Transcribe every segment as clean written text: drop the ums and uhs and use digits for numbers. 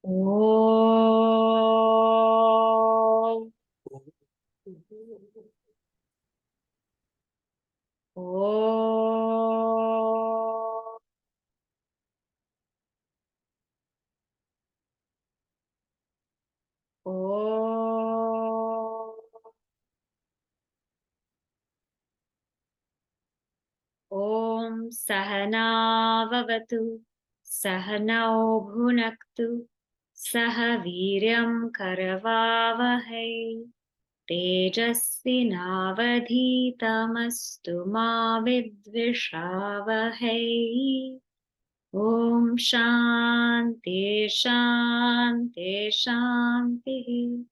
Om. Om. Om. Om Sahana Vavatu Sahanau Bhunaktu Saha Viryam Karavavahai Tejasvinavadhitamastu ma vidvishavahai. Om Shanti Shanti Shanti.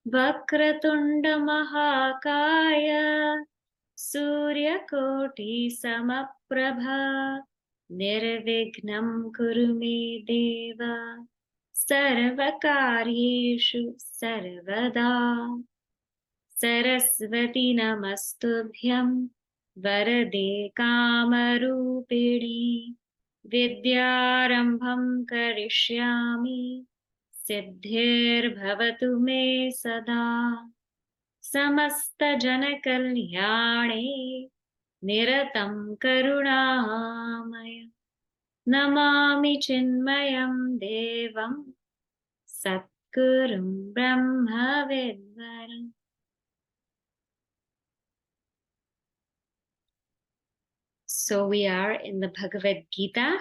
Vakratunda Mahakaya Suryakoti Samaprabha Nirvignam Kurume Deva Sarvakaryeshu Sarvada. Sarasvati Namastubhyam Varade Kamarupidi Vidyarambham Karishyami Siddhir Bhavatu Me Sada. Samasta Janakalyane Niratam Karunamaya Namami Chinmayam Devam Satgurum Brahma Vidvaram. So we are in the Bhagavad Gita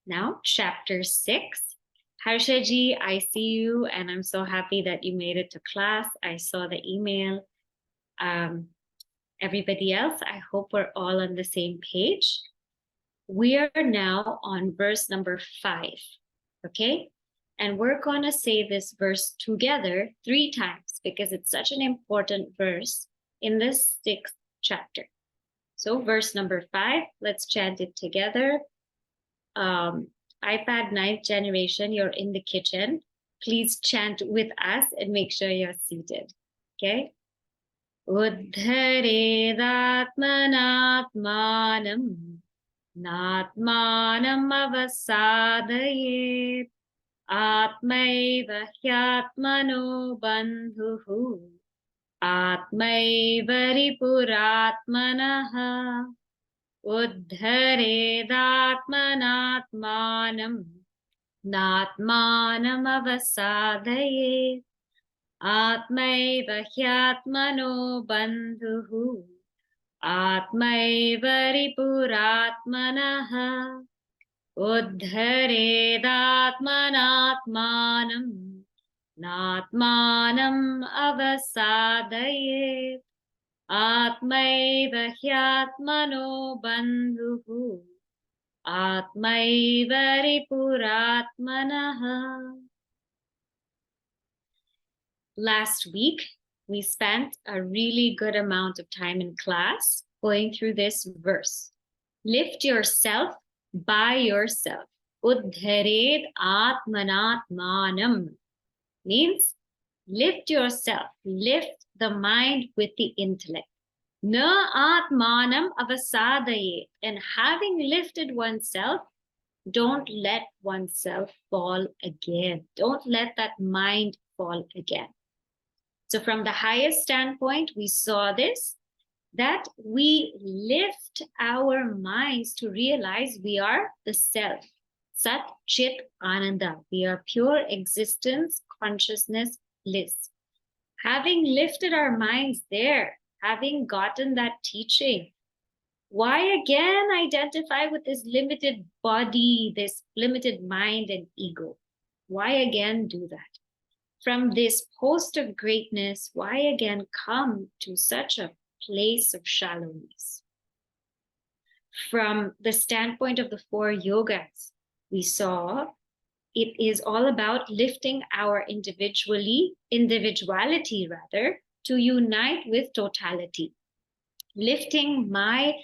now, chapter 6. Harshaji, I see you, and I'm so happy that you made it to class. I saw the email. Everybody else, I hope we're all on the same page. We are now on verse number 5, okay? And we're going to say this verse together 3 times because it's such an important verse in this 6th chapter. So verse number 5, let's chant it together. iPad 9th generation, you're in the kitchen. Please chant with us and make sure you're seated. Okay? Uddharedatmanatmanam natmanam avasadayet atmaiva hyatmano bandhuhu atmaiva ripuratmanaha. Uddharedatmanatmanam natmanam avasadayet atmaiva hyatmano bandhuhu atmaiva ripuratmanaha. Uddharedatmanatmanam natmanam avasadayet atmaiva hyatmano bandhuhu atmaiva ripuratmanaha. Last week, we spent a really good amount of time in class going through this verse. Lift yourself by yourself. Uddharet atmanatmanam means lift yourself, lift the mind with the intellect. Na atmanam avasadayet, and having lifted oneself, don't let oneself fall again. Don't let that mind fall again. So from the highest standpoint, we saw this, that we lift our minds to realize we are the self, Sat Chit Ananda. We are pure existence, consciousness, bliss. Having lifted our minds there, having gotten that teaching, why again identify with this limited body, this limited mind and ego? Why again do that? From this post of greatness, why again come to such a place of shallowness? From the standpoint of the 4 yogas, we saw it is all about lifting our individuality to unite with totality. Lifting my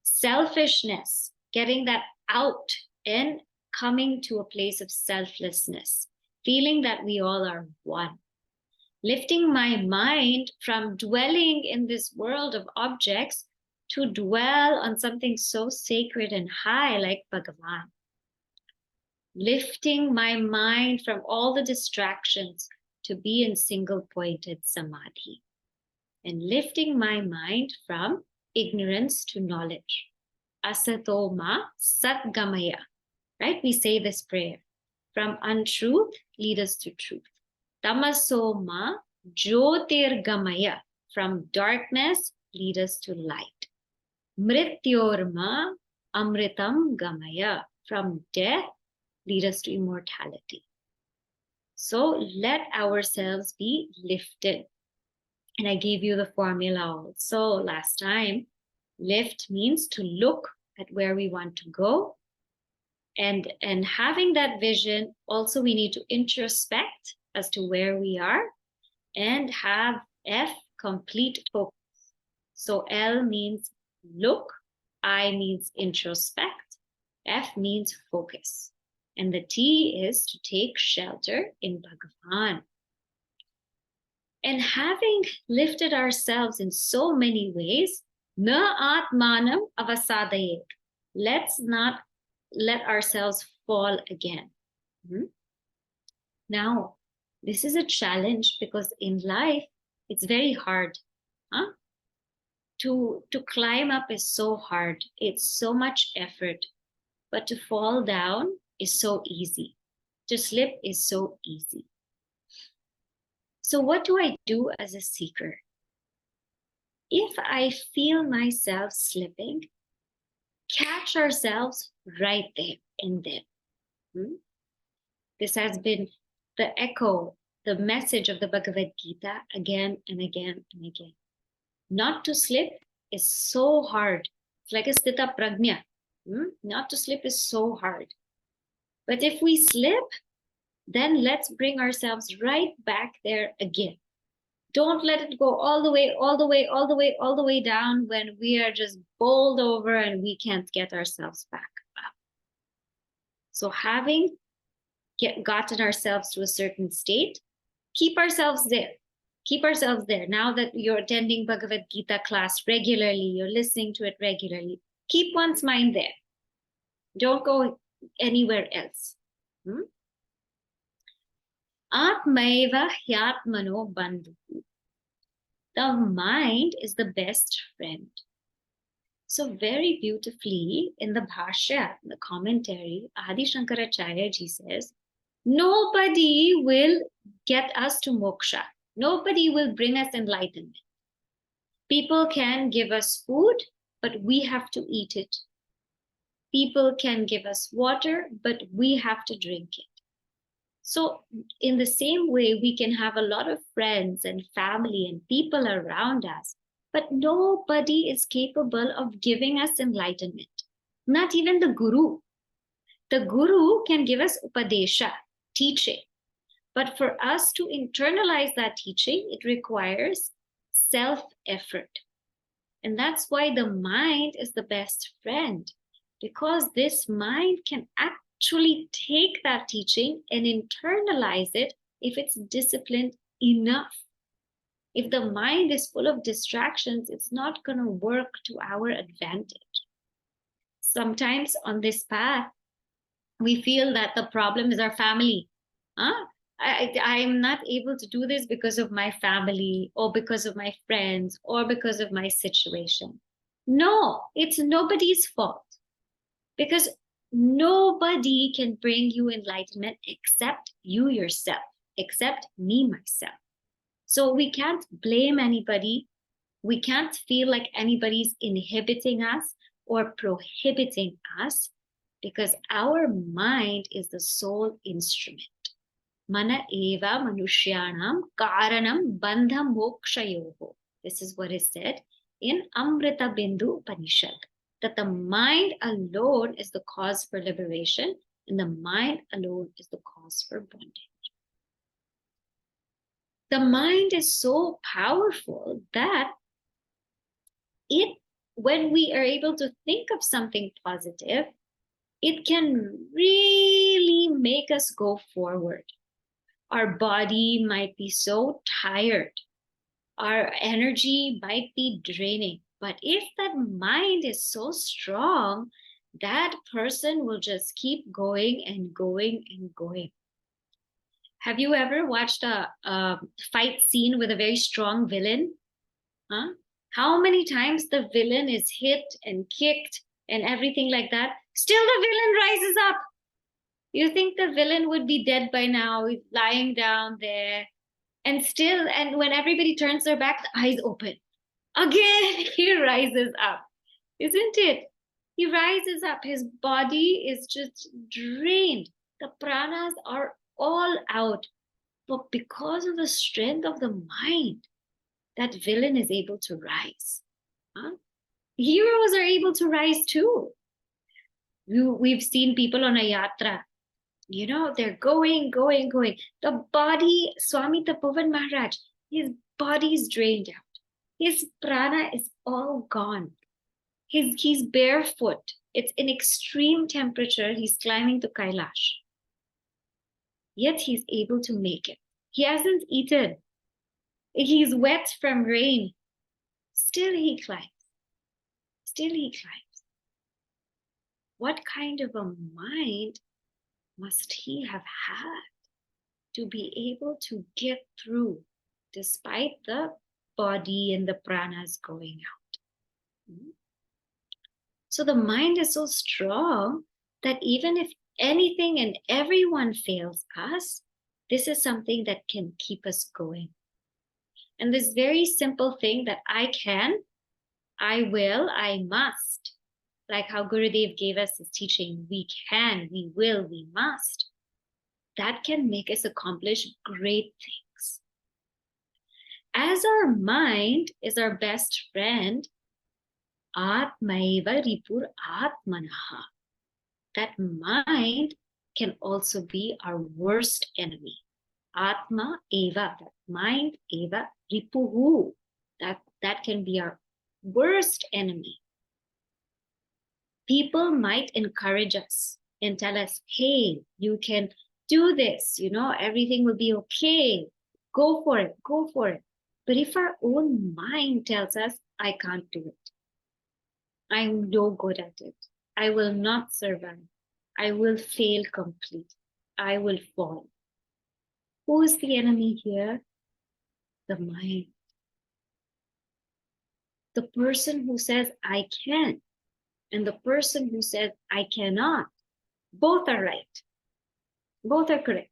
selfishness, getting that out and coming to a place of selflessness, feeling that we all are one. Lifting my mind from dwelling in this world of objects to dwell on something so sacred and high like Bhagavad. lifting my mind from all the distractions to be in single-pointed samadhi, and lifting my mind from ignorance to knowledge. Asato ma satgamaya, right? We say this prayer. From untruth, lead us to truth. Tamaso ma jyotirgamaya, from darkness, lead us to light. Mrityorma amritam gamaya, from death, lead us to immortality. So let ourselves be lifted. And I gave you the formula also last time. Lift means to look at where we want to go. And having that vision, also we need to introspect as to where we are and have F, complete focus. So L means look, I means introspect, F means focus. And the T is to take shelter in Bhagavan. And having lifted ourselves in so many ways, na atmanam avasadayet. Let's not let ourselves fall again. Now, this is a challenge because in life, it's very hard. To climb up is so hard. It's so much effort. But to fall down is so easy. To slip is so easy. So what do I do as a seeker? If I feel myself slipping, catch ourselves right there and then. This has been the echo, the message of the Bhagavad Gita again and again and again. Not to slip is so hard. It's like a sthita prajna. Not to slip is so hard. But if we slip, then let's bring ourselves right back there again. Don't let it go all the way down when we are just bowled over and we can't get ourselves back up. So having gotten ourselves to a certain state, keep ourselves there. Keep ourselves there. Now that you're attending Bhagavad Gita class regularly, you're listening to it regularly, keep one's mind there. Don't go anywhere else. Atmaiva hyatmano bandhu. The mind is the best friend. So very beautifully in the Bhashya, the commentary, Adi Shankaracharya ji says, nobody will get us to moksha. Nobody will bring us enlightenment. People can give us food, but we have to eat it. People can give us water, but we have to drink it. So in the same way, we can have a lot of friends and family and people around us, but nobody is capable of giving us enlightenment. Not even the guru. The guru can give us upadesha, teaching. But for us to internalize that teaching, it requires self-effort. And that's why the mind is the best friend, because this mind can actually take that teaching and internalize it if it's disciplined enough. If the mind is full of distractions, it's not going to work to our advantage. Sometimes on this path, we feel that the problem is our family. I'm not able to do this because of my family or because of my friends or because of my situation. No, it's nobody's fault, because nobody can bring you enlightenment except you yourself, except me, myself. So we can't blame anybody. We can't feel like anybody's inhibiting us or prohibiting us, because our mind is the sole instrument. Mana eva manushyanam karanam bandha mokshayoho. This is what is said in Amrita Bindu Upanishad, that the mind alone is the cause for liberation and the mind alone is the cause for bondage. The mind is so powerful that when we are able to think of something positive, it can really make us go forward. Our body might be so tired. Our energy might be draining. But if that mind is so strong, that person will just keep going and going and going. Have you ever watched a fight scene with a very strong villain? Huh? How many times the villain is hit and kicked and everything like that? Still the villain rises up. You think the villain would be dead by now, he's lying down there. And still, and when everybody turns their back, the eyes open. Again, he rises up. Isn't it? He rises up. His body is just drained. The pranas are all out. But because of the strength of the mind, that villain is able to rise. Huh? Heroes are able to rise too. We've seen people on a yatra. They're going. The body, Swami Tapovan Maharaj, his body is drained out. His prana is all gone. He's barefoot. It's in extreme temperature. He's climbing to Kailash. Yet he's able to make it. He hasn't eaten. He's wet from rain. Still he climbs. What kind of a mind must he have had to be able to get through despite the body and the pranas going out? So the mind is so strong that even if anything and everyone fails us, this is something that can keep us going. And this very simple thing that I can, I will, I must, like how Gurudev gave us his teaching, we can, we will, we must, that can make us accomplish great things. As our mind is our best friend, Atmaiva Ripur Atmanaha, that mind can also be our worst enemy. Atma Eva, that mind Eva Ripuhu, that can be our worst enemy. People might encourage us and tell us, hey, you can do this, everything will be okay. Go for it. But if our own mind tells us, I can't do it, I'm no good at it, I will not survive, I will fail completely, I will fall. Who is the enemy here? The mind. The person who says, I can, and the person who says, I cannot, both are right. Both are correct.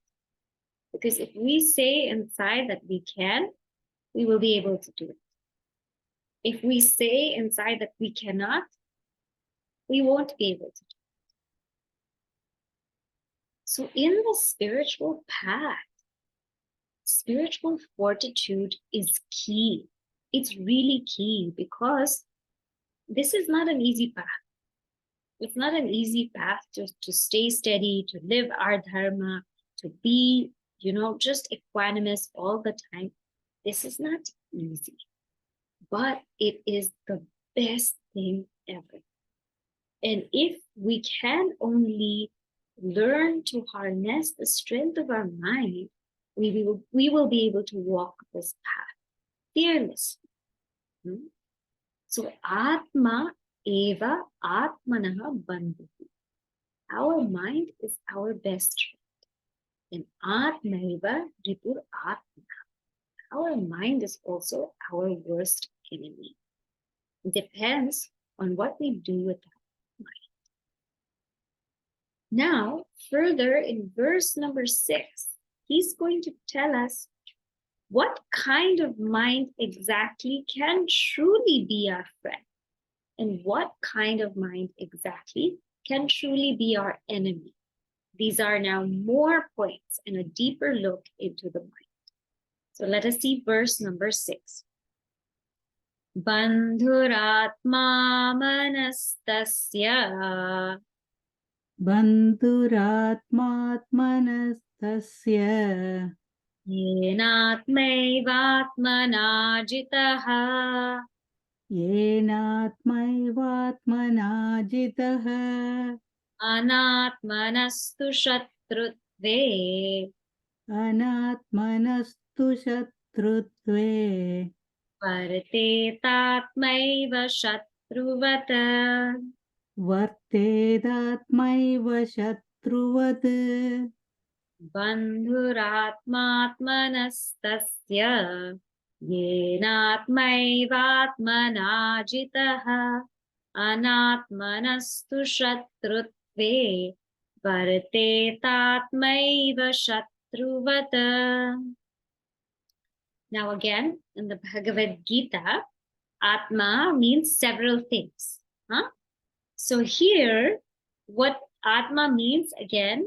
Because if we say inside that we can, we will be able to do it. If we say inside that we cannot, we won't be able to do it. So in the spiritual path, spiritual fortitude is key. It's really key because this is not an easy path. It's not an easy path to stay steady, to live our dharma, to be, just equanimous all the time. This is not easy, but it is the best thing ever. And if we can only learn to harness the strength of our mind, we will be able to walk this path fearlessly. So Atma Eva Atmanaha Bandhu. Our mind is our best friend. And Atmaiva Ripur Atmana. Our mind is also our worst enemy. It depends on what we do with that mind. Now, further in verse number 6, he's going to tell us what kind of mind exactly can truly be our friend, and what kind of mind exactly can truly be our enemy. These are now more points and a deeper look into the mind. So let us see verse number 6. Bandhuratma manastasya. Bandhuratmatmanastasya. Yenatmaivatmana jitaha. Yenatmaivatmana jitaha. Anatmanastu shatrutve. Anatmanastu shatrutve. Varate tatmaiva shatruvata. वर्तेदात्मैव शत्रुवत् बन्धुरात्मात्मनस्तस्य येनात्मैवात्मना जितः अनात्मनस्तु शत्रुत्वे वर्तेतात्मैव शत्रुवत्. Now again, in the Bhagavad Gita, Atma means several things. Huh? So here, what Atma means again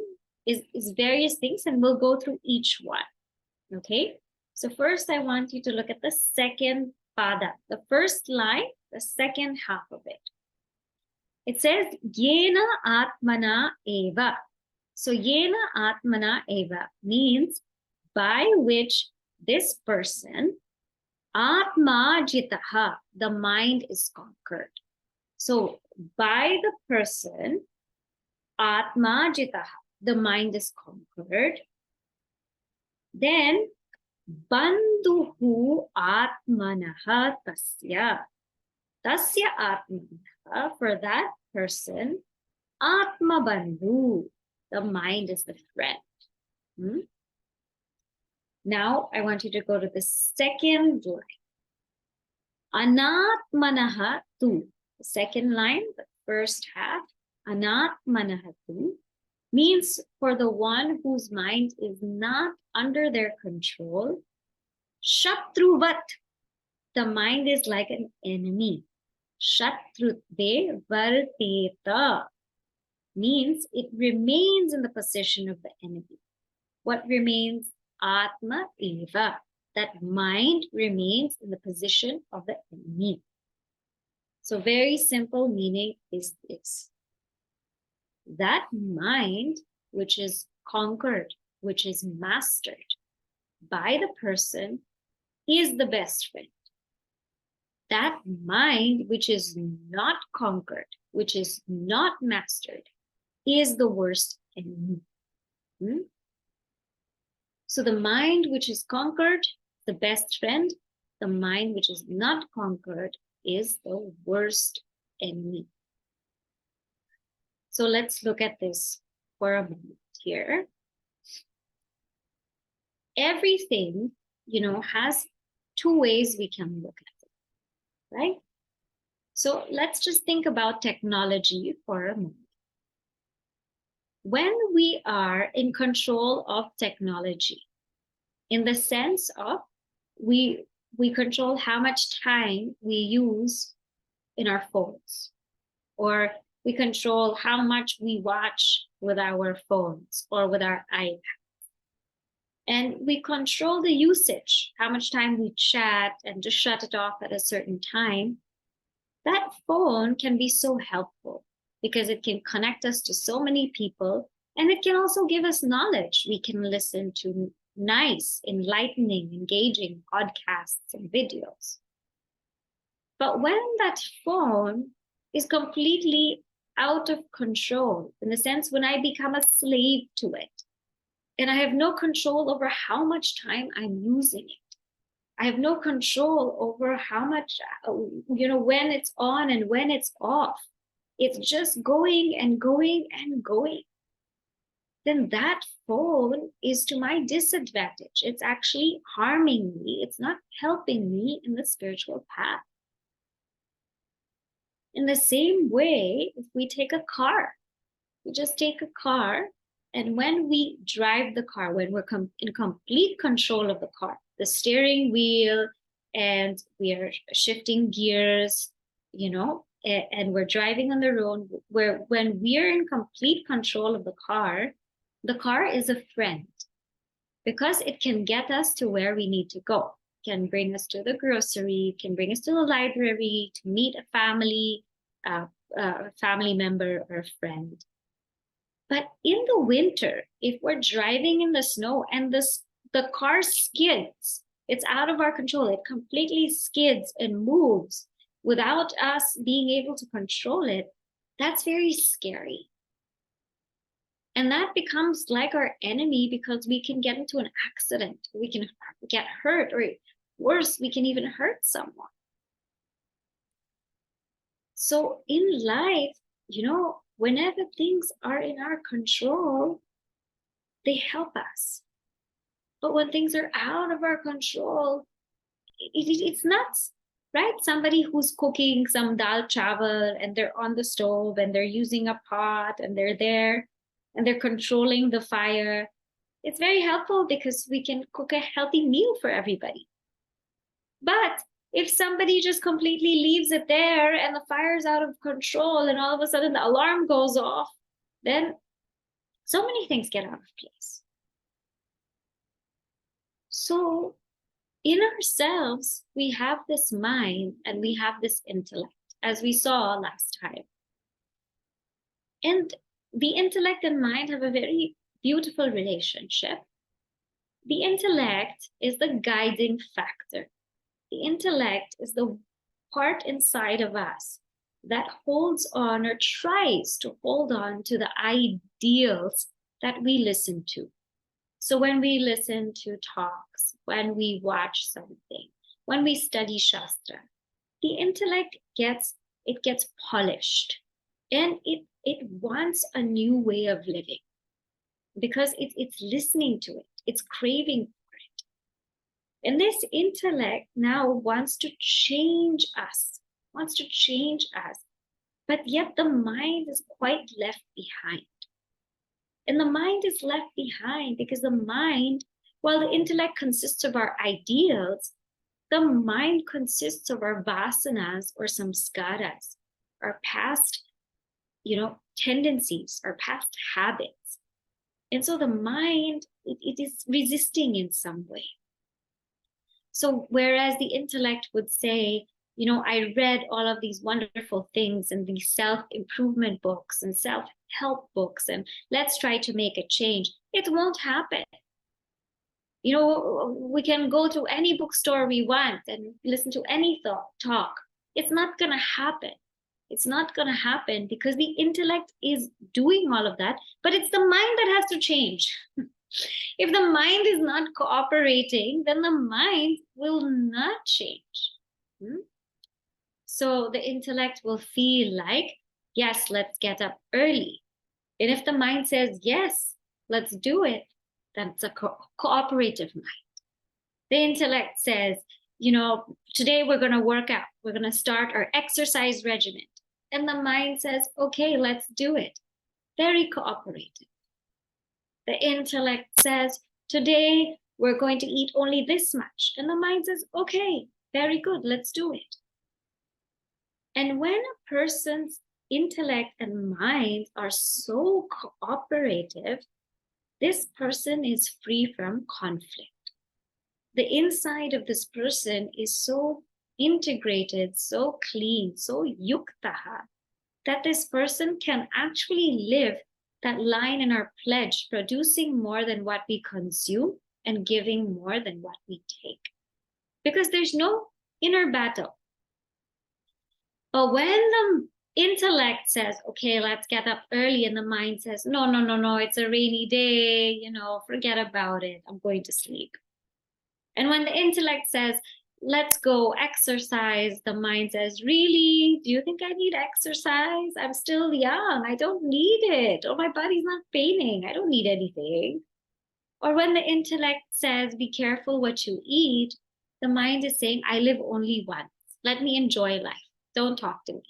is various things, and we'll go through each one. Okay? So first I want you to look at the second pada, the first line, the second half of it. It says, Yena Atmana Eva. So Yena Atmana Eva means by which this person, Atma Jitaha, the mind is conquered. So by the person, Atma Jitaha, the mind is conquered. Then Bandhuhu Atmanaha Tasya. Tasya Atmanaha, for that person, Atma Bandhu, the mind is the friend. Now I want you to go to the second line. Anatmanaha tu. The second line, the first half, Anatmanaha tu, means for the one whose mind is not under their control. Shatruvat, the mind is like an enemy. Shatrutve varteta means it remains in the position of the enemy. What remains? Atma eva. That mind remains in the position of the enemy. So very simple meaning is this. That mind which is conquered, which is mastered by the person, is the best friend. That mind which is not conquered, which is not mastered, is the worst enemy. So the mind which is conquered, the best friend. The mind which is not conquered is the worst enemy. So let's look at this for a moment here. Everything, has two ways we can look at it, right? So let's just think about technology for a moment. When we are in control of technology, in the sense of we control how much time we use in our phones, or we control how much we watch with our phones or with our iPads. And we control the usage, how much time we chat, and just shut it off at a certain time. That phone can be so helpful because it can connect us to so many people, and it can also give us knowledge. We can listen to nice, enlightening, engaging podcasts and videos. But when that phone is completely out of control, in the sense when I become a slave to it, and I have no control over how much time I'm using it, I have no control over how much, when it's on and when it's off, it's just going and going and going, then that phone is to my disadvantage. It's actually harming me. It's not helping me in the spiritual path. In the same way, if we take a car, we just take a car, and when we drive the car, when we're in complete control of the car, the steering wheel, and we are shifting gears, and we're driving on the road, when we're in complete control of the car is a friend, because it can get us to where we need to go. It can bring us to the grocery, can bring us to the library, to meet a family member or a friend. But in the winter, if we're driving in the snow and the car skids, it's out of our control. It completely skids and moves without us being able to control it. That's very scary. And that becomes like our enemy, because we can get into an accident. We can get hurt, or worse, we can even hurt someone. So in life, whenever things are in our control, they help us. But when things are out of our control, it's nuts, right? Somebody who's cooking some dal chawal and they're on the stove and they're using a pot and they're there and they're controlling the fire. It's very helpful because we can cook a healthy meal for everybody. But if somebody just completely leaves it there and the fire's out of control and all of a sudden the alarm goes off, then so many things get out of place. So in ourselves, we have this mind and we have this intellect, as we saw last time. And the intellect and mind have a very beautiful relationship. The intellect is the guiding factor. The intellect is the part inside of us that holds on or tries to hold on to the ideals that we listen to. So when we listen to talks, when we watch something, when we study Shastra, the intellect gets polished and it wants a new way of living because it's listening to it, it's craving for it. And this intellect now wants to change us, but yet the mind is quite left behind. And the mind is left behind because the mind, while the intellect consists of our ideals, the mind consists of our vasanas or samskaras, our past, tendencies, our past habits. And so the mind, it is resisting in some way. So whereas the intellect would say, I read all of these wonderful things and these self-improvement books and self-help books, and let's try to make a change. It won't happen. We can go to any bookstore we want and listen to any talk. It's not going to happen. It's not going to happen because the intellect is doing all of that, but it's the mind that has to change. If the mind is not cooperating, then the mind will not change. So the intellect will feel like, yes, let's get up early. And if the mind says, yes, let's do it, then it's a cooperative mind. The intellect says, today we're going to work out. We're going to start our exercise regimen. And the mind says, okay, let's do it. Very cooperative. The intellect says, today we're going to eat only this much. And the mind says, okay, very good, let's do it. And when a person's intellect and mind are so cooperative, this person is free from conflict. The inside of this person is so integrated, so clean, so yuktaha, that this person can actually live that line in our pledge, producing more than what we consume and giving more than what we take. Because there's no inner battle. But when the intellect says, okay, let's get up early, and the mind says, no, it's a rainy day, forget about it, I'm going to sleep. And when the intellect says, let's go exercise, the mind says, really? Do you think I need exercise? I'm still young, I don't need it. Or my body's not paining, I don't need anything. Or when the intellect says, be careful what you eat, the mind is saying, I live only once, let me enjoy life. Don't talk to me.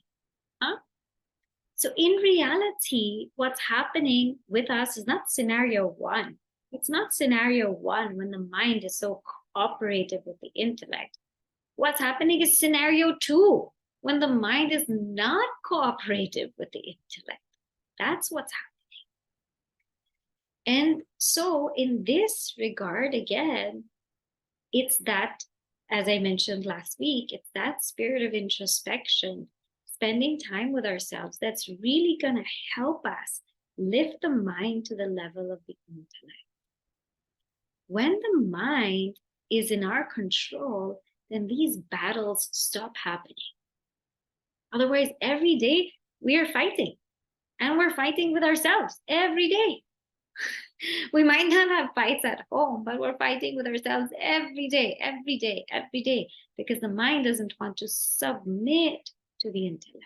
So in reality, what's happening with us is not scenario one. It's not scenario one when the mind is so cooperative with the intellect. What's happening is scenario two, when the mind is not cooperative with the intellect. That's what's happening. And so in this regard, again, it's that, as I mentioned last week, it's that spirit of introspection, spending time with ourselves, that's really going to help us lift the mind to the level of the intellect. When the mind is in our control, then these battles stop happening. Otherwise, every day we are fighting, and we're fighting with ourselves every day. We might not have fights at home, but we're fighting with ourselves every day, because the mind doesn't want to submit to the intellect.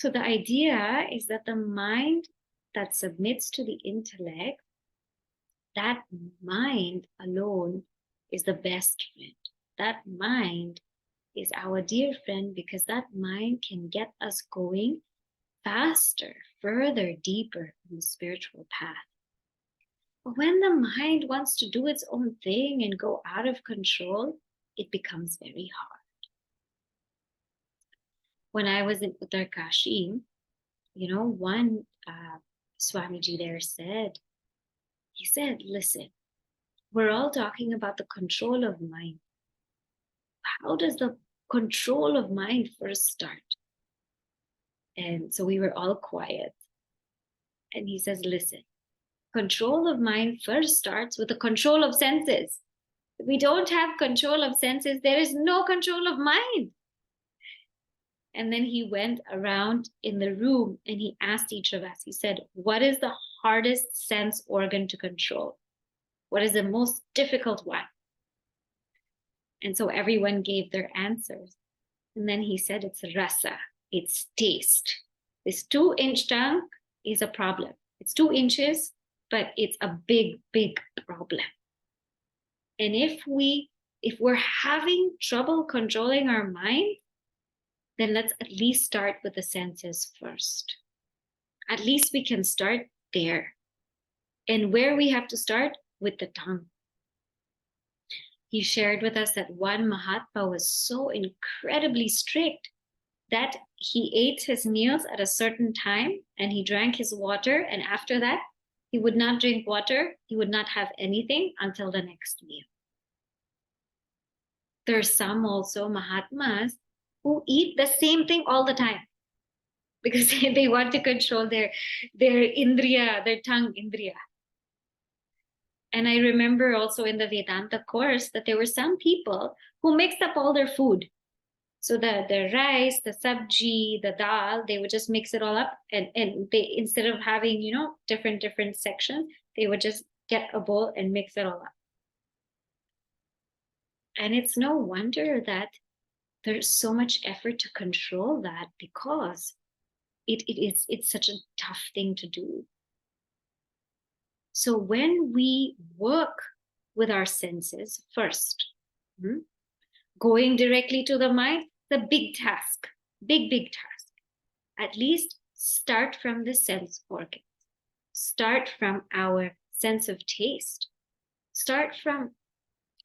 So the idea is that the mind that submits to the intellect, that mind alone is the best friend. That mind is our dear friend because that mind can get us going faster, further, deeper in the spiritual path. But when the mind wants to do its own thing and go out of control, it becomes very hard. When I was in Uttarkashi, one Swamiji there said, listen, we're all talking about the control of mind. How does the control of mind first start? And so we were all quiet. And he says, listen, control of mind first starts with the control of senses. If we don't have control of senses, there is no control of mind. And then he went around in the room and he asked each of us, he said, what is the hardest sense organ to control? What is the most difficult one? And so everyone gave their answers. And then he said, it's rasa, it's taste. This 2-inch tongue is a problem. It's 2 inches, but it's a big, big problem. And if we're having trouble controlling our mind, then let's at least start with the senses first. At least we can start there. And where we have to start? With the tongue. He shared with us that one Mahatma was so incredibly strict that he ate his meals at a certain time and he drank his water. And after that, he would not drink water. He would not have anything until the next meal. There are some also Mahatmas who eat the same thing all the time because they want to control their indriya, their tongue indriya. And I remember also in the Vedanta course that there were some people who mixed up all their food. So the rice, the sabji, the dal, they would just mix it all up. And they, instead of having, different sections, they would just get a bowl and mix it all up. And it's no wonder that there's so much effort to control that because it's such a tough thing to do. So when we work with our senses first, going directly to the mind, the big task, big task. At least start from the sense organs. Start from our sense of taste. Start from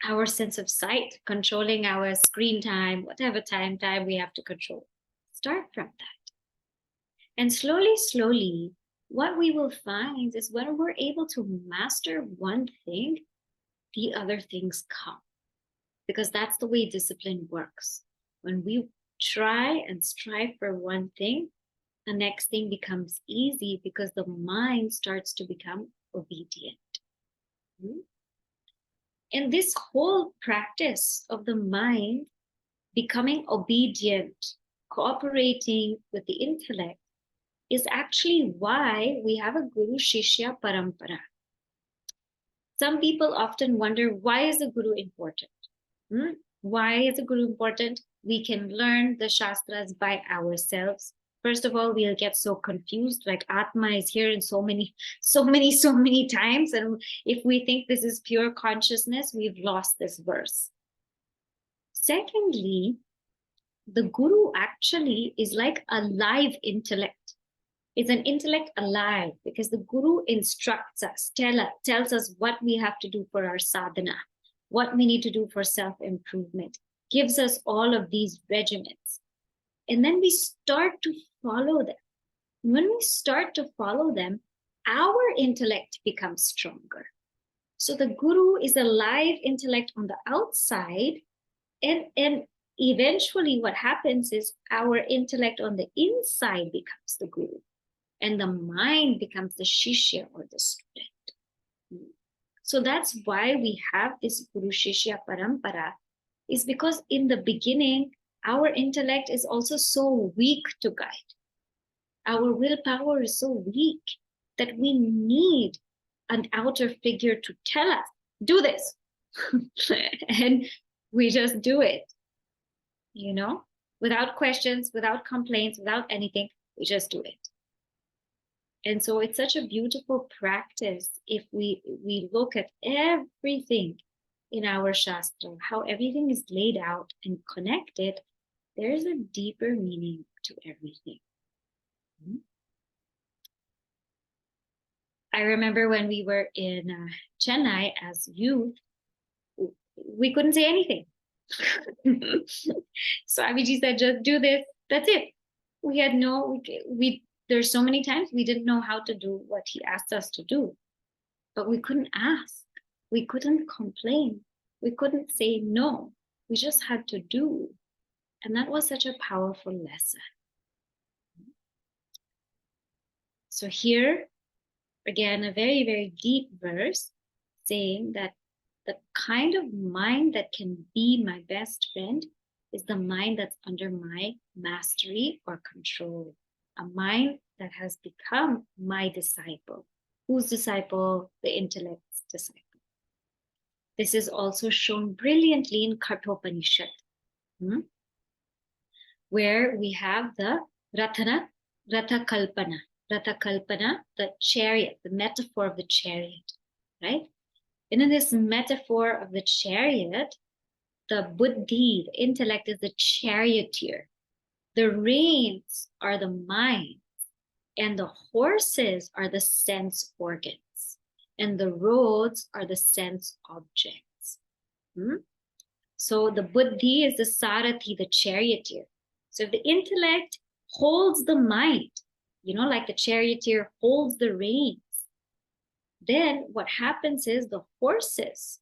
our sense of sight, controlling our screen time, whatever time we have to control. Start from that. And slowly, what we will find is when we're able to master one thing, the other things come. Because that's the way discipline works. When we try and strive for one thing, the next thing becomes easy because the mind starts to become obedient. And this whole practice of the mind becoming obedient, cooperating with the intellect, is actually why we have a Guru Shishya Parampara. Some people often wonder, why is a Guru important? Why is a Guru important? We can learn the Shastras by ourselves. First of all, we'll get so confused, like Atma is here in so many times. And if we think this is pure consciousness, we've lost this verse. Secondly, the Guru actually is like a live intellect. It's an intellect alive because the Guru instructs us, tells us what we have to do for our sadhana, what we need to do for self-improvement, gives us all of these regimens. And then we start to follow them. When we start to follow them, our intellect becomes stronger. So the Guru is a live intellect on the outside, and eventually what happens is our intellect on the inside becomes the Guru. And the mind becomes the Shishya or the student. So that's why we have this Guru Shishya Parampara, is because in the beginning, our intellect is also so weak to guide. Our willpower is so weak that we need an outer figure to tell us, do this. And we just do it, without questions, without complaints, without anything. We just do it. And so it's such a beautiful practice if we look at everything in our Shastra, how everything is laid out and connected. There's a deeper meaning to everything. I remember when we were in Chennai as youth, we couldn't say anything. Swamiji said, just do this. That's it. We had there's so many times we didn't know how to do what he asked us to do, but we couldn't ask. We couldn't complain. We couldn't say no. We just had to do. And that was such a powerful lesson. So here, again, a very, very deep verse saying that the kind of mind that can be my best friend is the mind that's under my mastery or control. A mind that has become my disciple. Whose disciple? The intellect's disciple. This is also shown brilliantly in Kathopanishad, where we have the Ratha Kalpana, the chariot, the metaphor of the chariot, right? And in this metaphor of the chariot, the buddhi, the intellect, is the charioteer. The reins are the mind, and the horses are the sense organs, and the roads are the sense objects. So the buddhi is the sarathi, the charioteer. So if the intellect holds the mind, like the charioteer holds the reins, then what happens is the horses,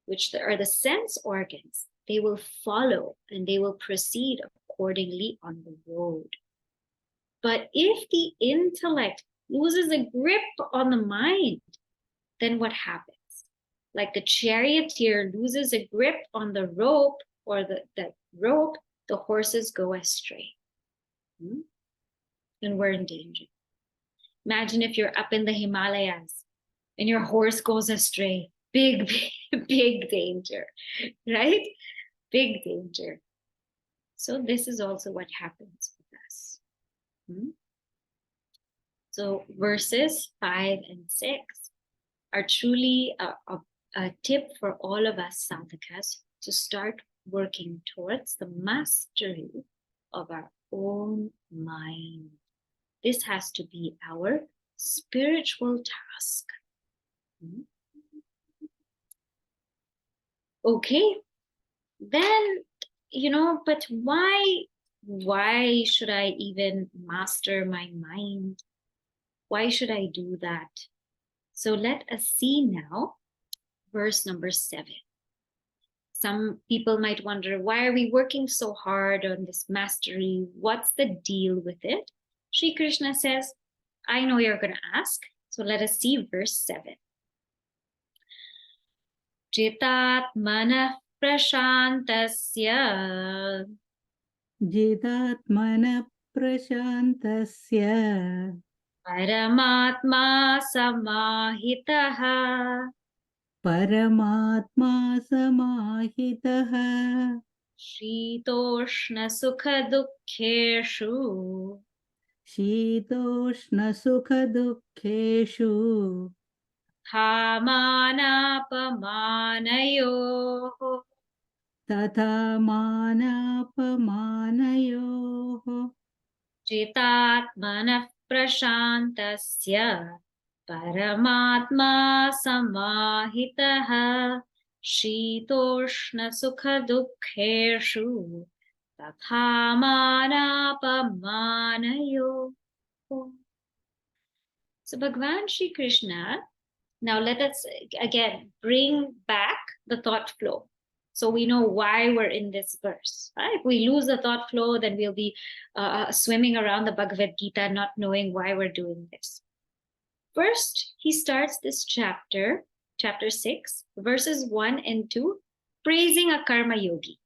which are the sense organs, they will follow and they will proceed accordingly on the road. But if the intellect loses a grip on the mind, then what happens? Like the charioteer loses a grip on the rope or the rope, the horses go astray. And we're in danger. Imagine if you're up in the Himalayas and your horse goes astray. Big, big, big danger, right? Big danger. So this is also what happens with us. So verses 5 and 6 are truly a tip for all of us sadhakas to start working towards the mastery of our own mind. This has to be our spiritual task. Okay, then, but why should I even master my mind? Why should I do that? So let us see now verse number 7. Some people might wonder, why are we working so hard on this mastery? What's the deal with it? Shri Krishna says, I know you're going to ask. So let us see verse 7. Jitatmana prashantasya. Jitatmana prashantasya. Paramatma samahitaha. Paramatma samahitaha. Shitoshna sukha dukkheshu. Shitoshna sukha dukkheshu. Thamanapamanayōh. Tatha manapamanayoh. Jitatmanah prashantasya. Paramatma samahitaha. Shitoshna sukha dukkheshu. Tatha manapamanayoh. So Bhagavan Shri Krishna, now let us again bring back the thought flow. So we know why we're in this verse. Right? If we lose the thought flow, then we'll be swimming around the Bhagavad Gita, not knowing why we're doing this. First, he starts this chapter 6, verses 1 and 2, praising a karma yogi.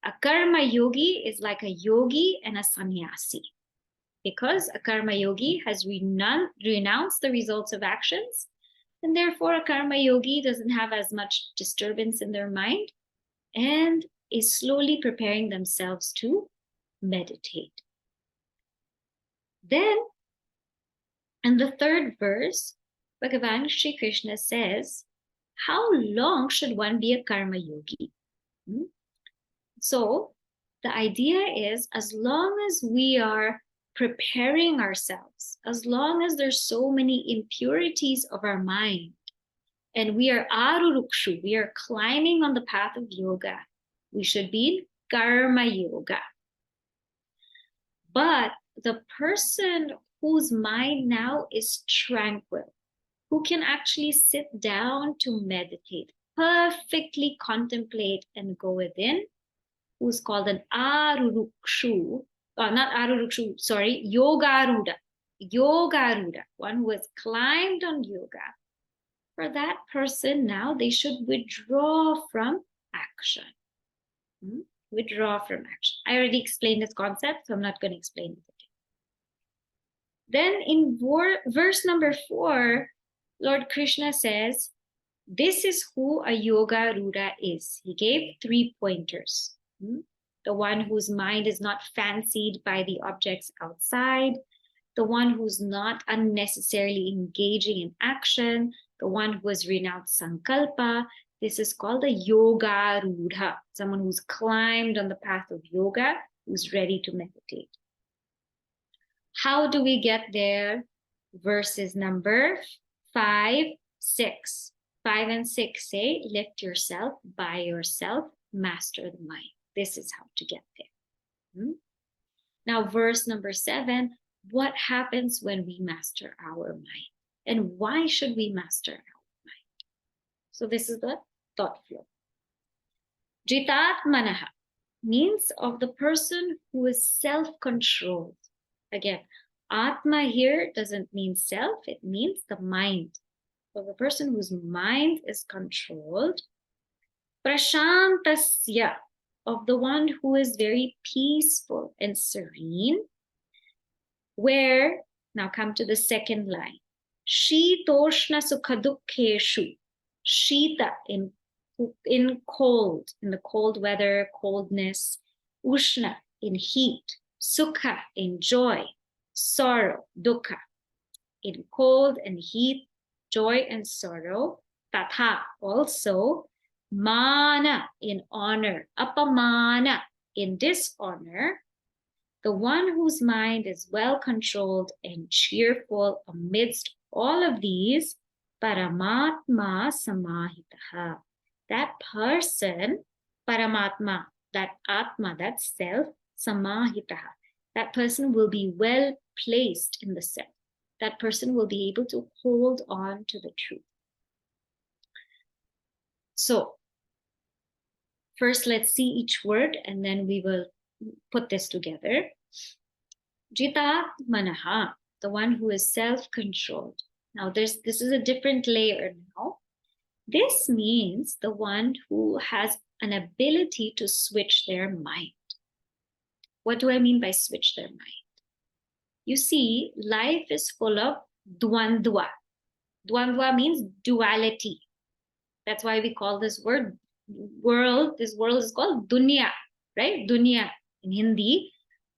A karma yogi is like a yogi and a sannyasi, because a karma yogi has renounced the results of actions, and therefore a karma yogi doesn't have as much disturbance in their mind and is slowly preparing themselves to meditate. Then, in the third verse, Bhagavan Shri Krishna says, how long should one be a karma yogi? So, the idea is, as long as we are preparing ourselves, as long as there's so many impurities of our mind, and we are Arurukshah, we are climbing on the path of yoga, we should be in karma yoga. But the person whose mind now is tranquil, who can actually sit down to meditate, perfectly contemplate and go within, who's called an Arurukshu, not Arurukshu, sorry, Yogaruda. Yogaruda, one who has climbed on yoga. For that person now, they should withdraw from action. Withdraw from action. I already explained this concept, so I'm not going to explain it again. Then in verse number 4, Lord Krishna says, this is who a yoga ruda is. He gave 3 pointers. The one whose mind is not fancied by the objects outside, the one who's not unnecessarily engaging in action, the one who has renounced sankalpa. This is called a yoga rudha, someone who's climbed on the path of yoga, who's ready to meditate. How do we get there? Verses number 5, 6. 5 and 6 say, lift yourself by yourself, master the mind. This is how to get there. Now, verse number 7, what happens when we master our mind? And why should we master our mind? So this is the thought flow. Jitatmanaha means of the person who is self-controlled. Again, Atma here doesn't mean self, it means the mind. So the person whose mind is controlled. Prashantasya, of the one who is very peaceful and serene. Where, now come to the second line. Shitoshna sukhadukkeshu. Shita in cold, in the cold weather, coldness. Ushna in heat. Sukha in joy. Sorrow, dukkha. In cold and heat, joy and sorrow. Tatha also. Mana in honor. Apamana in dishonor. The one whose mind is well controlled and cheerful amidst all of these, Paramatma Samahitaha. That person, Paramatma, that Atma, that self, Samahitaha. That person will be well placed in the self. That person will be able to hold on to the truth. So, first let's see each word and then we will put this together. Jitat manaha, the one who is self-controlled. Now this is a different layer now. This means the one who has an ability to switch their mind. What do I mean by switch their mind? You see, life is full of dvandva. Dvandva means duality. That's why we call this world. This world is called dunya, right? Dunya in Hindi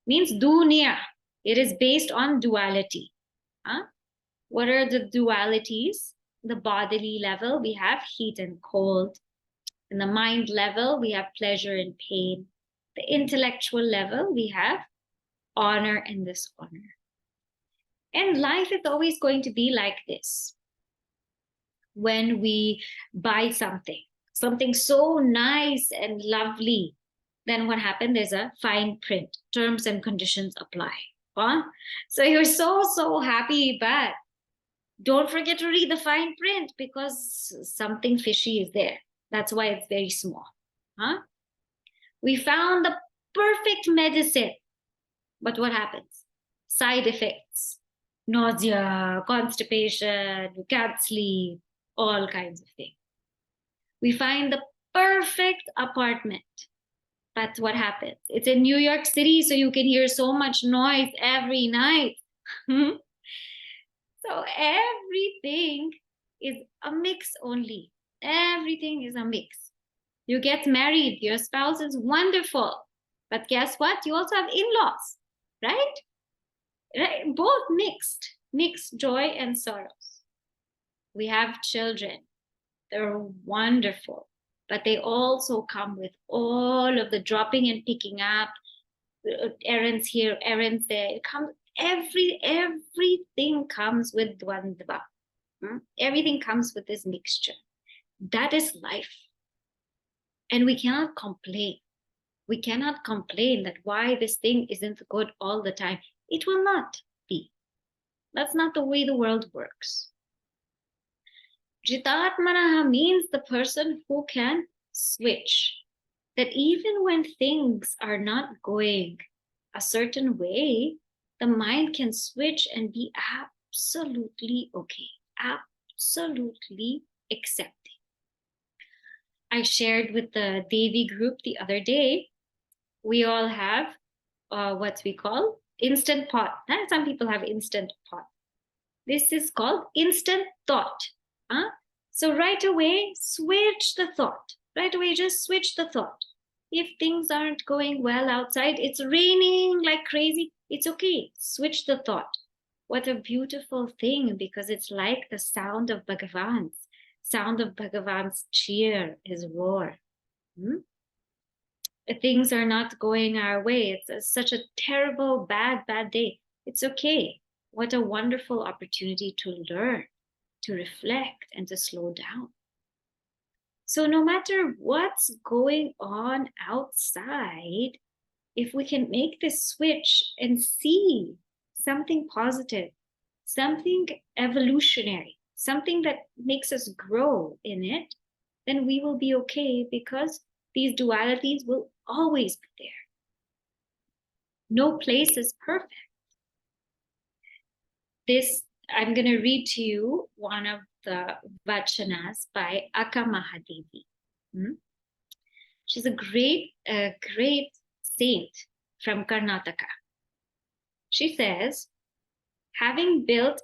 means dunya. It is based on duality. What are the dualities? The bodily level, we have heat and cold. In the mind level, we have pleasure and pain. The intellectual level, we have honor and dishonor. And life is always going to be like this. When we buy something so nice and lovely, then what happened? There's a fine print. Terms and conditions apply. So you're so happy, but don't forget to read the fine print because something fishy is there. That's why it's very small. We found the perfect medicine, but what happens? Side effects, nausea, constipation, you can't sleep, all kinds of things. We find the perfect apartment, but what happens? It's in New York City, so you can hear so much noise every night. So everything is a mix only. Everything is a mix. You get married, your spouse is wonderful, but guess what? You also have in-laws, right? right? Both mixed joy and sorrows. We have children. They're wonderful, but they also come with all of the dropping and picking up, errands here, errands there. It comes, everything comes with dvandva. Everything comes with this mixture. That is life. And we cannot complain. We cannot complain that why this thing isn't good all the time. It will not be. That's not the way the world works. Jitatmanaha means the person who can switch. That even when things are not going a certain way, the mind can switch and be absolutely okay, absolutely accepting. I shared with the Devi group the other day, we all have what we call instant pot. Some people have instant pot. This is called instant thought. So right away, switch the thought. Right away, just switch the thought. If things aren't going well outside, it's raining like crazy, it's okay. Switch the thought. What a beautiful thing, because it's like the sound of Bhagavan's cheer, his roar. Things are not going our way. It's such a terrible, bad day. It's okay. What a wonderful opportunity to learn, to reflect, and to slow down. So no matter what's going on outside, if we can make this switch and see something positive, something evolutionary, something that makes us grow in it, then we will be okay, because these dualities will always be there. No place is perfect. This, I'm going to read to you one of the vachanas by Akka Mahadevi. She's a great saint from Karnataka. She says, having built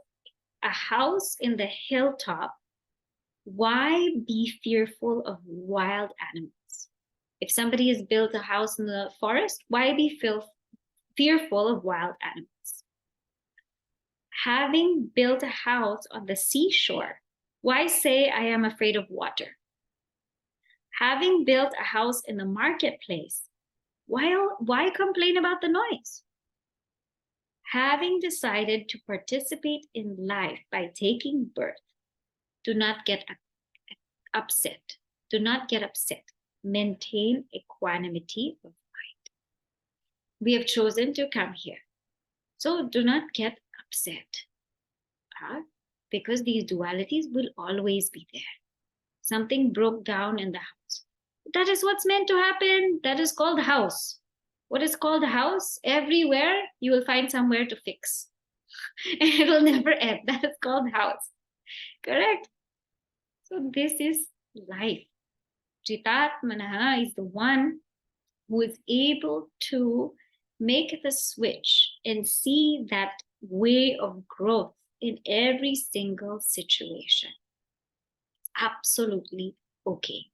a house in the hilltop, why be fearful of wild animals? If somebody has built a house in the forest, why be fearful of wild animals? Having built a house on the seashore, why say I am afraid of water? Having built a house in the marketplace, why complain about the noise? Having decided to participate in life by taking birth, do not get upset. Do not get upset. Maintain equanimity of mind. We have chosen to come here, so do not get upset, because these dualities will always be there. Something broke down in the house. That is what's meant to happen. That is called house. What is called a house? Everywhere you will find somewhere to fix. And it will never end. That is called house. Correct? So this is life. Jitatmanaha is the one who is able to make the switch and see that way of growth in every single situation. It's absolutely okay.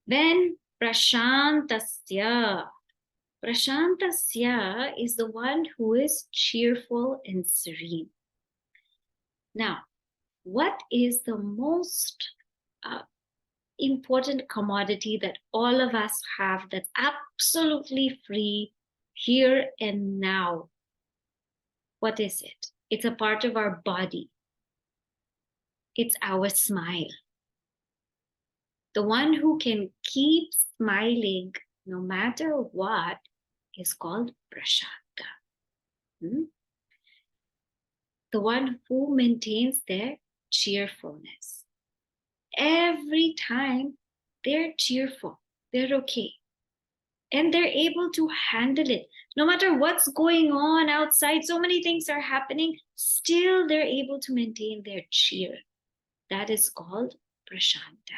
Then Prashantasya. Prashantasya is the one who is cheerful and serene. Now, what is the most important commodity that all of us have that's absolutely free here and now? What is it? It's a part of our body. It's our smile. The one who can keep smiling no matter what is called Prashanta. The one who maintains their cheerfulness. Every time they're cheerful, they're okay. And they're able to handle it. No matter what's going on outside, so many things are happening, still they're able to maintain their cheer. That is called Prashanta.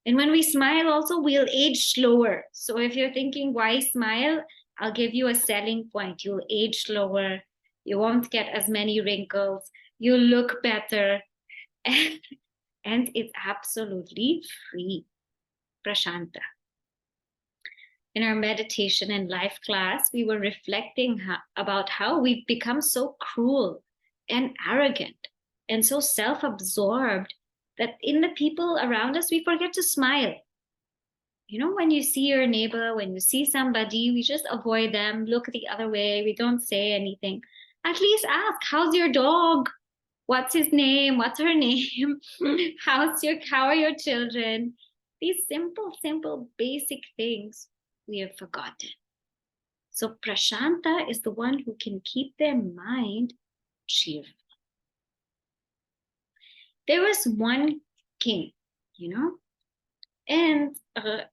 And when we smile also, we'll age slower. So if you're thinking, why smile? I'll give you a selling point. You'll age slower. You won't get as many wrinkles. You'll look better. And it's absolutely free. Prashanta. in our meditation and life class, we were reflecting about how we've become so cruel and arrogant and so self-absorbed that in the people around us, we forget to smile. You know, when you see your neighbor, when you see somebody, we just avoid them, look the other way, we don't say anything. At least ask, how's your dog? What's his name? What's her name? How are your children? These simple, basic things we have forgotten. So Prashanta is the one who can keep their mind cheerful. There was one king, you know, and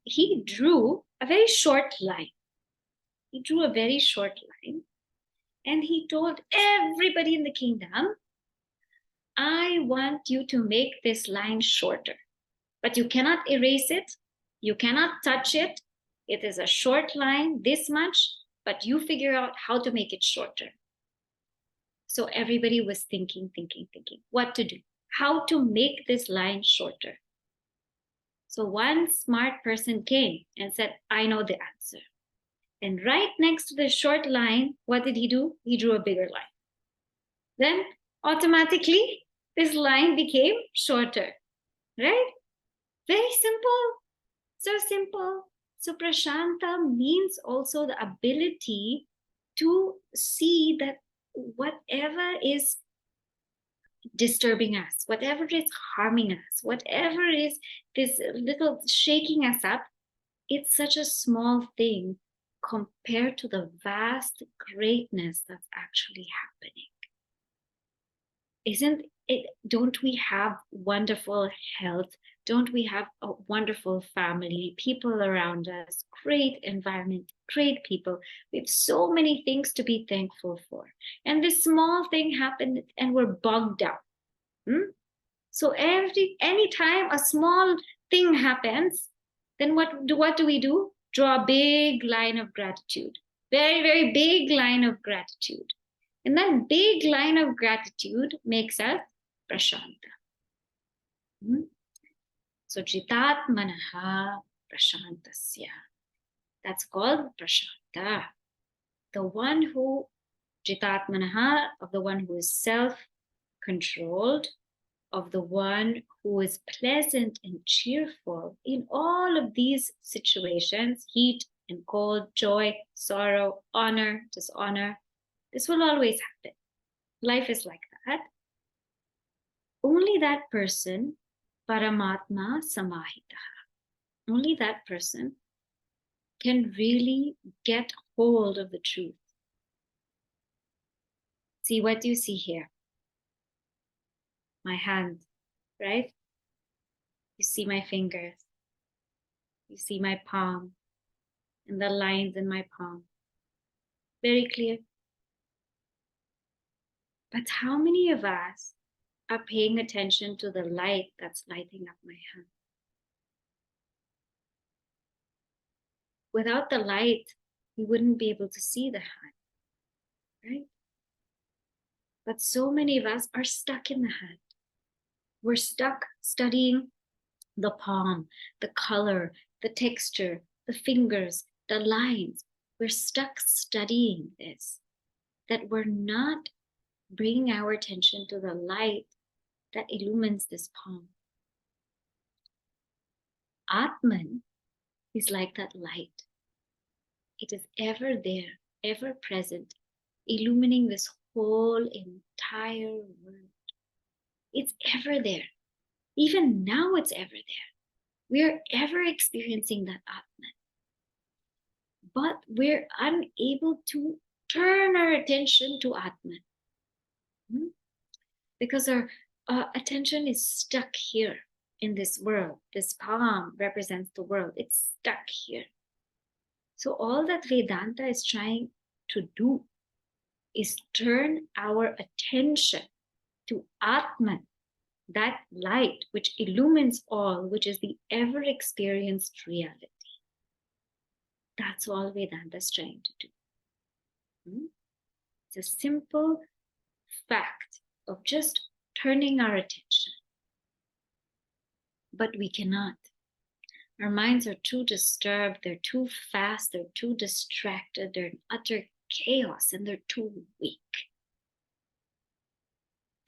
he drew a very short line. He drew a very short line, and he told everybody in the kingdom, I want you to make this line shorter, but you cannot erase it. You cannot touch it. It is a short line, this much, but you figure out how to make it shorter. So everybody was thinking, what to do, how to make this line shorter. So one smart person came and said, I know the answer. And right next to the short line, what did he do? He drew a bigger line. Then automatically, this line became shorter, right? Very simple, so simple. So Prashanta means also the ability to see that whatever is disturbing us, whatever is harming us, whatever is this little shaking us up, it's such a small thing compared to the vast greatness that's actually happening. Isn't it? Don't we have wonderful health? Don't we have a wonderful family, people around us, great environment, great people? We have so many things to be thankful for. And this small thing happened and we're bogged down. So anytime a small thing happens, then what do we do? Draw a big line of gratitude. Very, very big line of gratitude. And that big line of gratitude makes us prashanta. So jitat manaha prashantasya. That's called prashanta. The one who, jitat manaha, of the one who is self-controlled, of the one who is pleasant and cheerful in all of these situations, heat and cold, joy, sorrow, honor, dishonor. This will always happen. Life is like that. Only that person, Paramatma Samahitaha, only that person can really get hold of the truth. See, what do you see here? My hand, right? You see my fingers. You see my palm and the lines in my palm. Very clear. But how many of us are paying attention to the light that's lighting up my hand? Without the light, you wouldn't be able to see the hand, right? But so many of us are stuck in the hand. We're stuck studying the palm, the color, the texture, the fingers, the lines. We're stuck studying this, that we're not bringing our attention to the light that illumines this palm. Atman is like that light. It is ever there, ever present, illumining this whole entire world. It's ever there. Even now it's ever there. We are ever experiencing that Atman. But we're unable to turn our attention to Atman. Because our attention is stuck here in this world. This palm represents the world. It's stuck here. So all that Vedanta is trying to do is turn our attention to Atman, that light which illumines all, which is the ever-experienced reality. That's all Vedanta is trying to do. It's a simple fact of just turning our attention. But we cannot. Our minds are too disturbed, they're too fast, they're too distracted, they're in utter chaos, and they're too weak.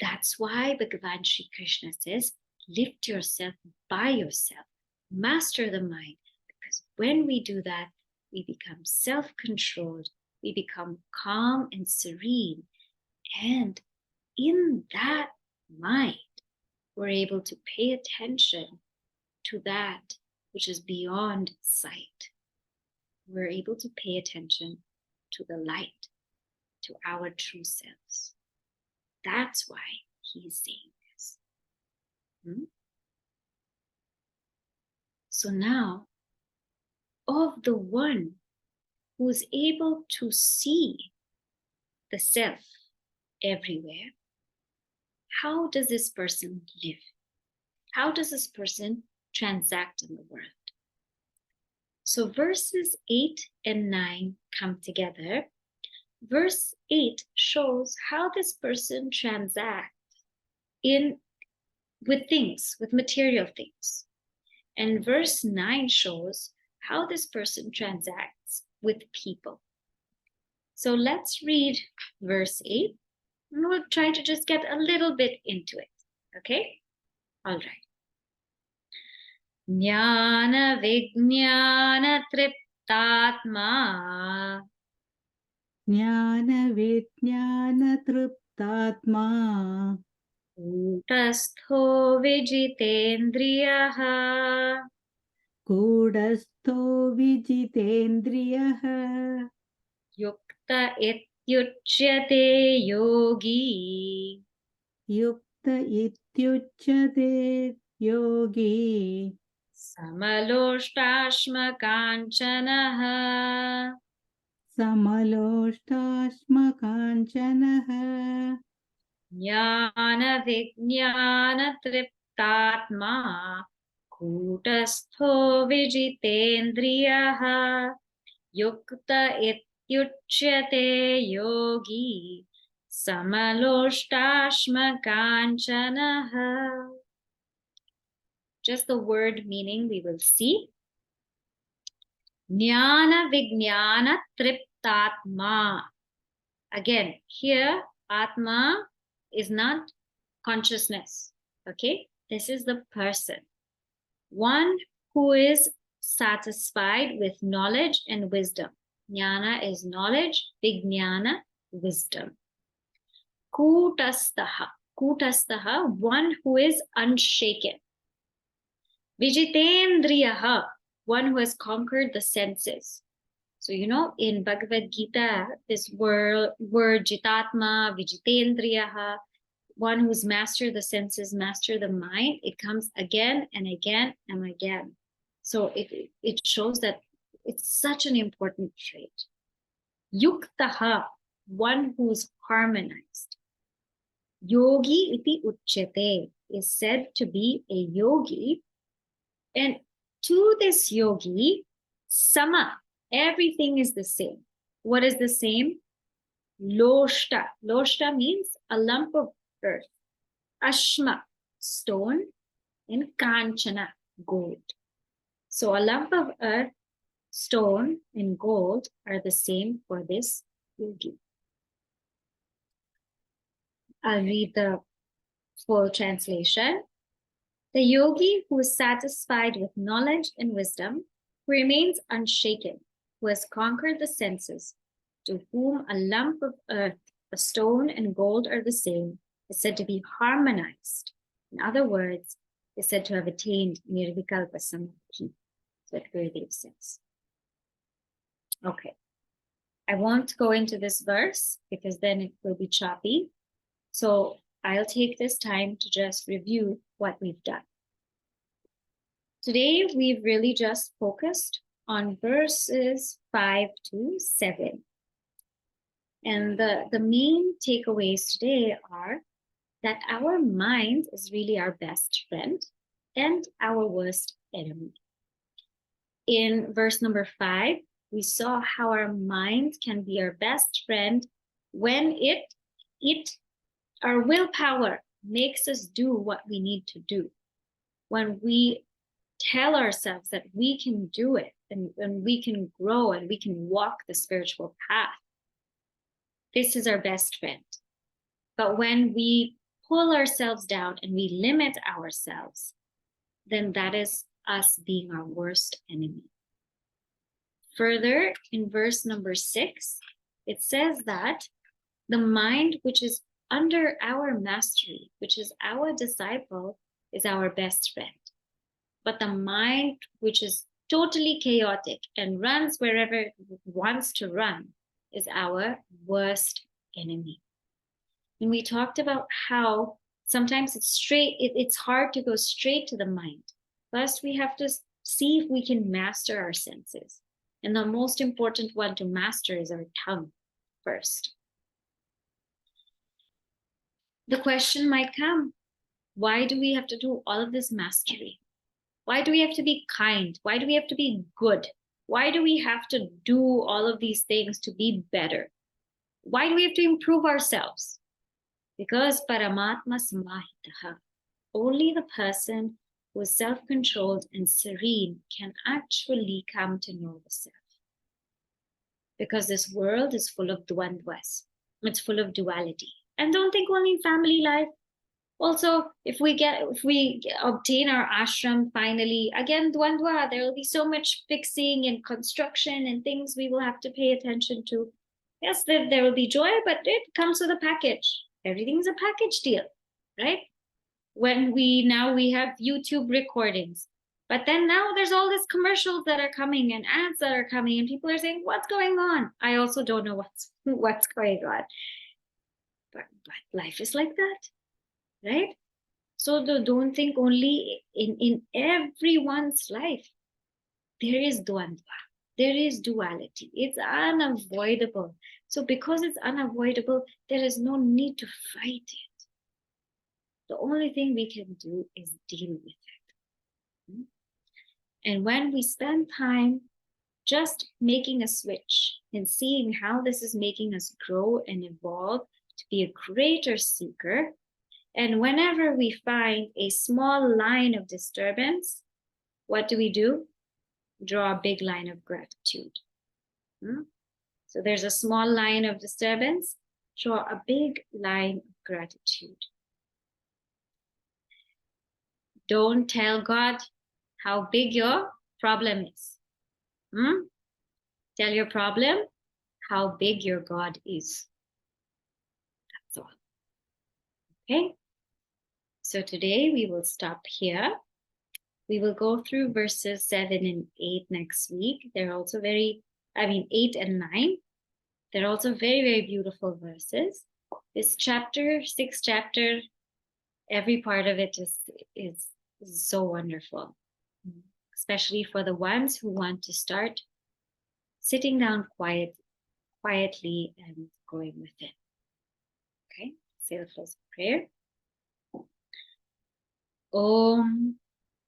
That's why Bhagavan Sri Krishna says, lift yourself by yourself, master the mind, because when we do that, we become self-controlled, we become calm and serene, and in that mind, we're able to pay attention to that which is beyond sight. We're able to pay attention to the light, to our true selves. That's why he's saying this. So now, of the one who is able to see the self everywhere, how does this person live? How does this person transact in the world? So verses 8 and 9 come together. Verse 8 shows how this person transacts with things, with material things. And verse 9 shows how this person transacts with people. So let's read verse 8, and we'll try to just get a little bit into it. Okay? All right. Jnana vijnana triptatma. Jnana vijnana triptatma. Kutastho vijitendriyaha. Kudastho vijitendriyaha. Yukta ityuchyate yogi. Yukta ityuchyate yogi. Samaloštashma kanchanaha. Samaloštashma kanchanaha. Jnana vijnana triptatma. Kutastho vijitendriyaha. Yukta ityuchyate yogi. Samaloštashma kanchanaha. Just the word meaning we will see. Jnana vijnana triptatma. Again, here Atma is not consciousness. Okay, this is the person. One who is satisfied with knowledge and wisdom. Jnana is knowledge, vijnana, wisdom. Kutastaha. Kutastaha, one who is unshaken. Vijitendriyaha, one who has conquered the senses. So, in Bhagavad Gita, this word jitatma, vijitendriyaha, one who's mastered the senses, mastered the mind, it comes again and again and again. So it shows that it's such an important trait. Yuktaha, one who's harmonized. Yogi iti uchyate is said to be a yogi. And to this yogi, sama, everything is the same. What is the same? Loshta. Loshta means a lump of earth. Ashma, stone. And kanchana, gold. So a lump of earth, stone, and gold are the same for this yogi. I'll read the full translation. The yogi who is satisfied with knowledge and wisdom, who remains unshaken, who has conquered the senses, to whom a lump of earth, a stone, and gold are the same, is said to be harmonized. In other words, is said to have attained nirvikalpa samadhi. That's what Gurudev says. Okay. I won't go into this verse because then it will be choppy. So I'll take this time to just review what we've done. Today, we've really just focused on verses 5 to 7. And the main takeaways today are that our mind is really our best friend and our worst enemy. In verse number 5, we saw how our mind can be our best friend when our willpower makes us do what we need to do. When we tell ourselves that we can do it, and we can grow, and we can walk the spiritual path, this is our best friend. But when we pull ourselves down and we limit ourselves, then that is us being our worst enemy. Further, in verse number 6, it says that the mind which is under our mastery, which is our disciple, is our best friend. But the mind which is totally chaotic and runs wherever it wants to run is our worst enemy. And we talked about how sometimes it's hard to go straight to the mind. First, we have to see if we can master our senses. And the most important one to master is our tongue first. The question might come, why do we have to do all of this mastery? Why do we have to be kind? Why do we have to be good? Why do we have to do all of these things to be better? Why do we have to improve ourselves? Because Paramatma Samahitaha, only the person who is self-controlled and serene can actually come to know the self. Because this world is full of dvandvas. It's full of duality. And don't think only in family life. Also, if we obtain our ashram finally, again, dvandva, there will be so much fixing and construction and things we will have to pay attention to. Yes, there will be joy, but it comes with a package. Everything's a package deal, right? When we have YouTube recordings, but then now there's all these commercials that are coming and ads that are coming, and people are saying, what's going on? I also don't know what's going on. But life is like that, right? So don't think only in everyone's life, there is dvandva, there is duality. It's unavoidable. So because it's unavoidable, there is no need to fight it. The only thing we can do is deal with it. And when we spend time just making a switch and seeing how this is making us grow and evolve to be a greater seeker, and whenever we find a small line of disturbance, what do? Draw a big line of gratitude. So there's a small line of disturbance, draw a big line of gratitude. Don't tell God how big your problem is. Tell your problem how big your God is. That's all. Okay? So today we will stop here. We will go through verses 7 and 8 next week. They're also 8 and 9. They're also very, very beautiful verses. This chapter, 6th chapter, every part of it is so wonderful, especially for the ones who want to start sitting down quietly and going with it. Okay, say the closing prayer. Om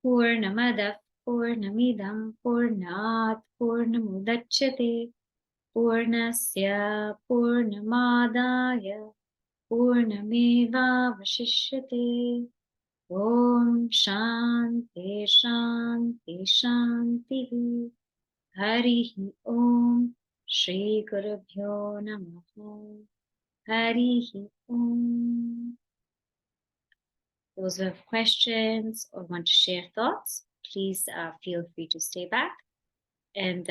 Purnamadav Purnamidam Purnat Purnamudachyate Purnasya Purnamadaya Purnameva Vashishyate. Om Shanti Shanti Shanti. Harihi Om Shri Gurubhyo Namaha. Harihi Om. Those who have questions or want to share thoughts, please feel free to stay back. And